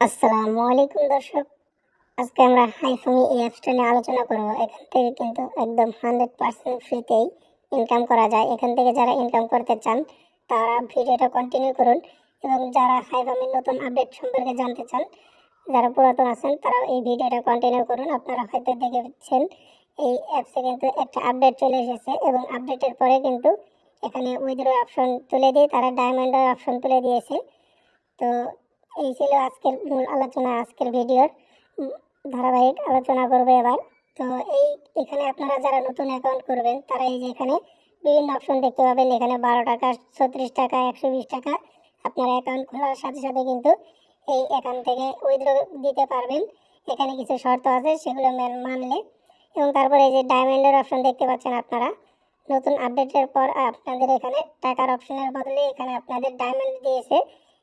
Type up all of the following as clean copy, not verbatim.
আসসালামু আলাইকুম দর্শক। আজকে আমরা হাইফামি এই অ্যাপসটা নিয়ে আলোচনা করব। এখান থেকে কিন্তু একদম 100% ফ্রিতেই ইনকাম করা যায়। এখান থেকে যারা ইনকাম করতে চান তারা ভিডিওটা কন্টিনিউ করুন, এবং যারা হাইফামির নতুন আপডেট সম্পর্কে জানতে চান, যারা পুরাতন আছেন তারা এই ভিডিওটা কন্টিনিউ করুন। আপনারা হয়তো দেখেছেন এই অ্যাপসে কিন্তু একটা আপডেট চলে এসেছে, এবং আপডেটের পরে কিন্তু এখানে উইথড্র অপশন তুলে দিয়ে তারা ডায়মন্ডের অপশন তুলে দিয়েছে। তো এই ছিল আজকের মূল আলোচনা। আজকের ভিডিওর ধারাবাহিক আলোচনা করবে এবার। তো এখানে আপনারা যারা নতুন অ্যাকাউন্ট করবেন তারা এই যে এখানে বিভিন্ন অপশন দেখতে পাবেন। এখানে 12 টাকা, 36 টাকা, 120 টাকা। আপনারা অ্যাকাউন্ট খোলার সাথে সাথে কিন্তু এই অ্যাকাউন্ট থেকে উইথড্র দিতে পারবেন। এখানে কিছু শর্ত আছে, সেগুলো মানলে। এবং তারপরে এই যে ডায়মন্ডের অপশন দেখতে পাচ্ছেন আপনারা। নতুন আপডেটের পর আপনাদের এখানে টাকার অপশনের বদলে এখানে আপনাদের ডায়মন্ড দিয়েছে।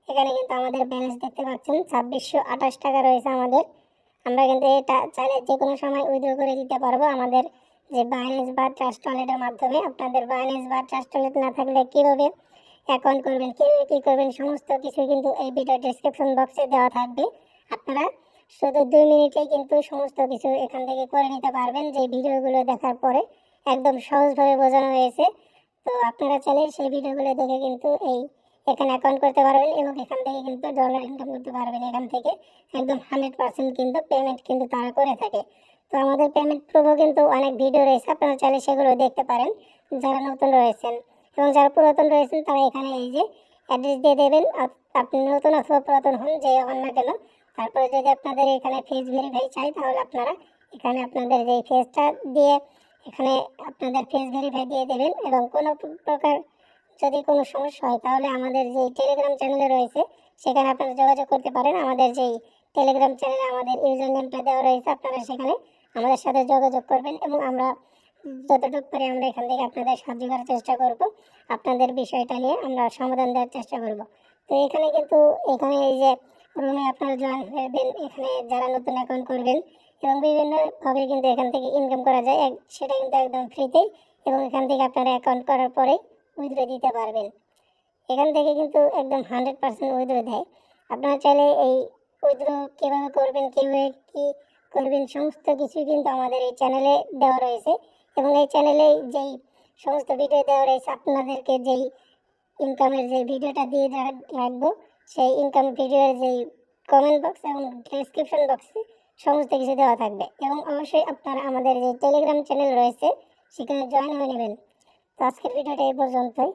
এখানে কিন্তু আমাদের ব্যালেন্স দেখতে পাচ্ছেন 2628 টাকা রয়েছে আমাদের। আমরা কিন্তু এটা চাইলে যে কোনো সময় উইথড্র করে দিতে পারবো আমাদের যে বাইন্যান্স বা ট্রাস্ট ওয়ালেটের মাধ্যমে। আপনাদের বাইন্যান্স বা ট্রাস্ট ওয়ালেট না থাকলে কীভাবে অ্যাকাউন্ট করবেন, কীভাবে কী করবেন, সমস্ত কিছু কিন্তু এই ভিডিও ডেসক্রিপশন বক্সে দেওয়া থাকবে। আপনারা শুধু 2 মিনিটেই কিন্তু সমস্ত কিছু এখান থেকে করে নিতে পারবেন, যে ভিডিওগুলো দেখার পরে একদম সহজভাবে বোঝানো হয়েছে। তো আপনারা চাইলে সেই ভিডিওগুলো দেখে কিন্তু এখানে অ্যাকাউন্ট করতে পারবেন, এবং এখান থেকে কিন্তু ডলার ইনকাম করতে পারবেন। এখান থেকে একদম 100% কিন্তু পেমেন্ট কিন্তু তারা করে থাকে। তো আমাদের পেমেন্ট প্রুফও কিন্তু অনেক ভিডিও রয়েছে, আপনারা চাইলে সেগুলো দেখতে পারেন যারা নতুন রয়েছেন। এবং যারা পুরাতন রয়েছেন তারা এখানে এই যে অ্যাড্রেস দিয়ে দেবেন, আপনি নতুন অথবা পুরাতন হন, যে হন না কেন। তারপরে যদি আপনাদের এখানে ফেস ভেরিফাই চাই, তাহলে আপনারা এখানে আপনাদের যে ফেসটা দিয়ে এখানে আপনাদের ফেস ভেরিফাই দিয়ে দেবেন। এবং কোনো প্রকার যদি কোনো সমস্যা হয় তাহলে আমাদের যে টেলিগ্রাম চ্যানেলে রয়েছে সেখানে আপনারা যোগাযোগ করতে পারেন। আমাদের যেই টেলিগ্রাম চ্যানেলে আমাদের ইউজার নেমটা দেওয়া রয়েছে, আপনারা সেখানে আমাদের সাথে যোগাযোগ করবেন, এবং আমরা যতটুকু পারি আমরা এখান থেকে আপনাদের সাহায্য করার চেষ্টা করব। আপনাদের বিষয়টা নিয়ে আমরা সমাধান দেওয়ার চেষ্টা করব। তো এখানে কিন্তু এখানে এই যে রুমে আপনারা জয়েন করবেন, এখানে যারা নতুন অ্যাকাউন্ট করবেন, এবং বিভিন্নভাবে কিন্তু এখান থেকে ইনকাম করা যায়, সেটা কিন্তু একদম ফ্রিতেই। এবং এখান থেকে আপনারা অ্যাকাউন্ট করার পরে উইথড্র দিতে পারবেন। এখান থেকে কিন্তু একদম 100% উইথড্র দেয়। আপনারা চাইলে এই উইথড্র কীভাবে করবেন, কীভাবে কী করবেন, সমস্ত কিছু কিন্তু আমাদের এই চ্যানেলে দেওয়া রয়েছে। এবং এই চ্যানেলে যেই সমস্ত ভিডিও দেওয়া রয়েছে, আপনাদেরকে যেই ইনকামের যে ভিডিওটা দিয়ে রাখবো, সেই ইনকাম ভিডিওর যেই কমেন্ট বক্স এবং ডেসক্রিপশন বক্সে সমস্ত কিছু দেওয়া থাকবে। এবং অবশ্যই আপনারা আমাদের যে টেলিগ্রাম চ্যানেল রয়েছে সেখানে জয়েন হয়ে নেবেন। তো আজকের ভিডিওটা এই পর্যন্তই।